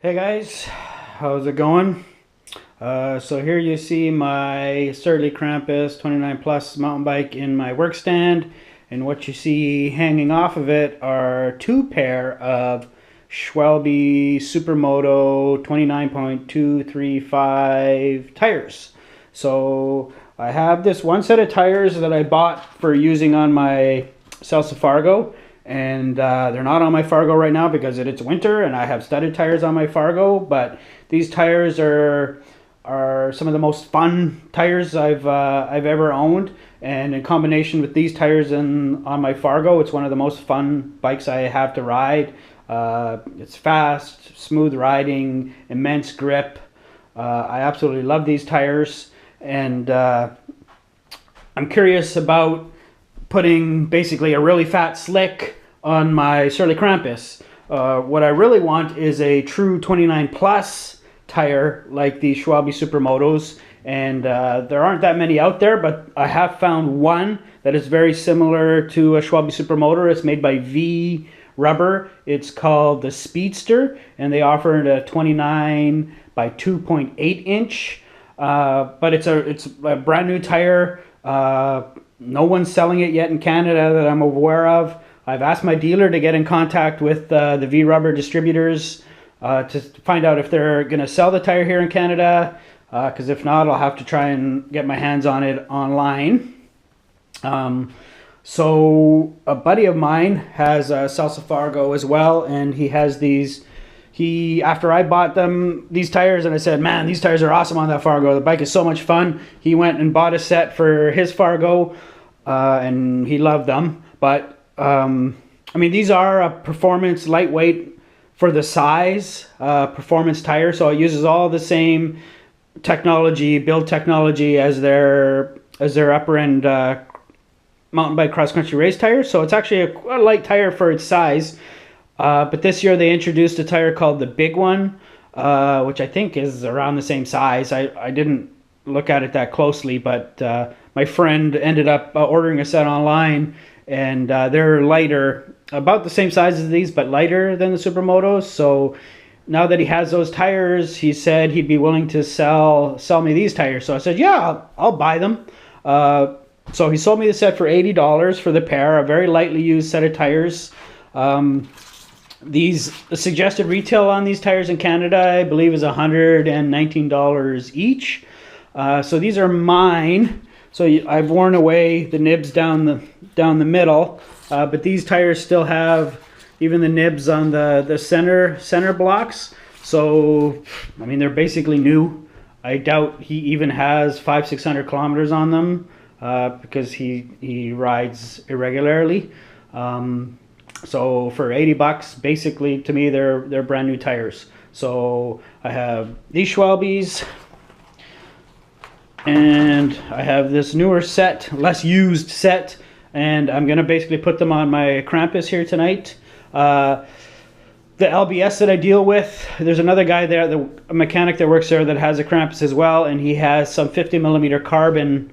Hey guys, how's it going? So here you see my Surly Krampus 29 Plus mountain bike in my work stand, and what you see hanging off of it are two pair of Schwalbe Supermoto 29.235 tires. So I have this one set of tires that I bought for using on my Celsa Fargo, and they're not on my Fargo right now because it's winter and I have studded tires on my Fargo. But these tires are some of the most fun tires I've ever owned, and in combination with these tires on my Fargo, it's one of the most fun bikes I have to ride. It's fast, smooth riding, immense grip. I absolutely love these tires, and I'm curious about putting basically a really fat slick on my Surly Krampus. What I really want is a true 29 plus tire like the Schwalbe Supermotos, and there aren't that many out there, but I have found one that is very similar to a Schwalbe Supermoto. It's made by V Rubber. It's called the Speedster, and they offer it a 29 by 2.8 inch. But it's a brand new tire. No one's selling it yet in Canada that I'm aware of. I've asked my dealer to get in contact with the V Rubber distributors to find out if they're going to sell the tire here in Canada, because if not, I'll have to try and get my hands on it online. So a buddy of mine has a Celsa Fargo as well, and he has these. After I bought these tires, and I said, man, these tires are awesome on that Fargo. The bike is so much fun. He went and bought a set for his Fargo, and he loved them. But, I mean, these are a performance, lightweight for the size, performance tire. So it uses all the same technology, build technology as their upper end mountain bike cross-country race tires. So it's actually a light tire for its size. But this year they introduced a tire called the Big One, which I think is around the same size. I didn't look at it that closely, but my friend ended up ordering a set online, and they're lighter, about the same size as these, but lighter than the Supermotos. So now that he has those tires, he said he'd be willing to sell me these tires. So I said, yeah, I'll buy them. So he sold me the set for $80 for the pair, a very lightly used set of tires. The suggested retail on these tires in Canada, I believe, is $119 each. So these are mine. So I've worn away the nibs down the middle, but these tires still have even the nibs on the center blocks. So I mean, they're basically new. I doubt he even has 500-600 kilometers on them, because he rides irregularly. So for $80, basically, to me, they're brand new tires. So I have these Schwalbes, and I have this newer set, less used set, and I'm gonna basically put them on my Krampus here tonight. The LBS that I deal with, there's another guy there, a mechanic that works there, that has a Krampus as well, and he has some 50mm carbon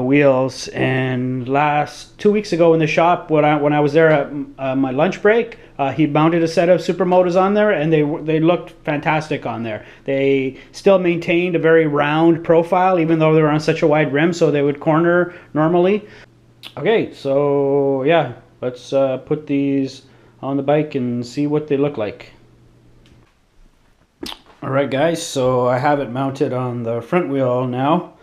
wheels. And 2 weeks ago in the shop, when I was there at my lunch break, he mounted a set of Supermotos on there, and they looked fantastic on there. They still maintained a very round profile, even though they were on such a wide rim, so they would corner normally. Okay, so yeah, let's put these on the bike and see what they look like. Alright guys, so I have it mounted on the front wheel now,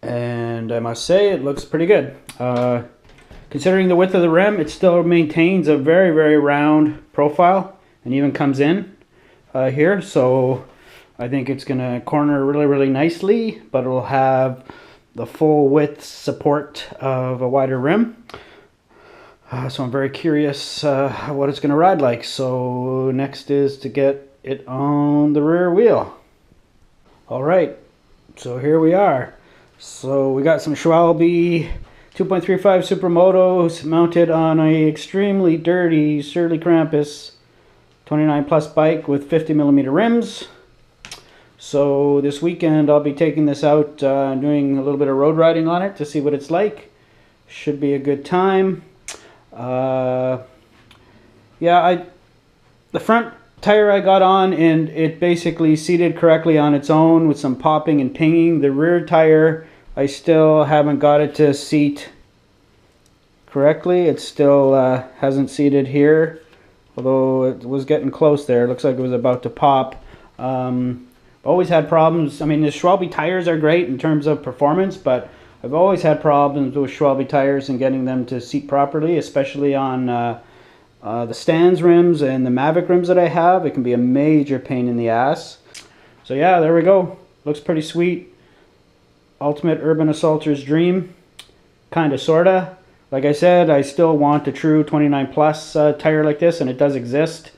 and I must say it looks pretty good. Considering the width of the rim, it still maintains a very, very round profile, and even comes in here. So I think it's going to corner really, really nicely, but it'll have the full width support of a wider rim. So I'm very curious what it's going to ride like. So next is to get it on the rear wheel. All right, so here we are. So we got some Schwalbe 2.35 Supermotos mounted on a extremely dirty Surly Krampus 29 plus bike with 50mm rims. So this weekend I'll be taking this out, doing a little bit of road riding on it to see what it's like. Should be a good time. Yeah, the front tire I got on, and it basically seated correctly on its own with some popping and pinging. The rear tire, I still haven't got it to seat correctly. It still hasn't seated here, although it was getting close there. It looks like it was about to pop. Always had problems. I mean, the Schwalbe tires are great in terms of performance, but I've always had problems with Schwalbe tires and getting them to seat properly, especially on the Stans rims and the Mavic rims that I have. It can be a major pain in the ass. So yeah, there we go. Looks pretty sweet. Ultimate Urban Assaulter's dream. Kinda, sorta. Like I said, I still want a true 29 plus tire like this, and it does exist.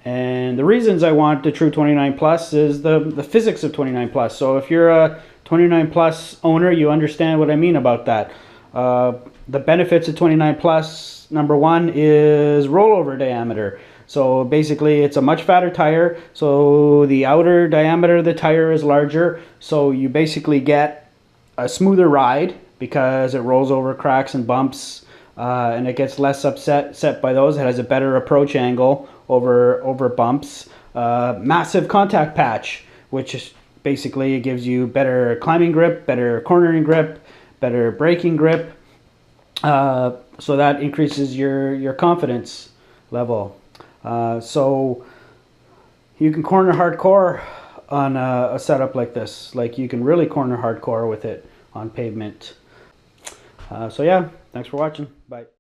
And the reasons I want the true 29 plus is the physics of 29 plus. So if you're a 29 plus owner, you understand what I mean about that. The benefits of 29 plus, number one, is rollover diameter. So basically it's a much fatter tire, so the outer diameter of the tire is larger, so you basically get a smoother ride because it rolls over cracks and bumps, and it gets less upset by those. It has a better approach angle over bumps. Massive contact patch, which is basically, it gives you better climbing grip, better cornering grip, better braking grip. So that increases your confidence level. So you can corner hardcore on a setup like this. Like, you can really corner hardcore with it on pavement. So yeah, thanks for watching. Bye.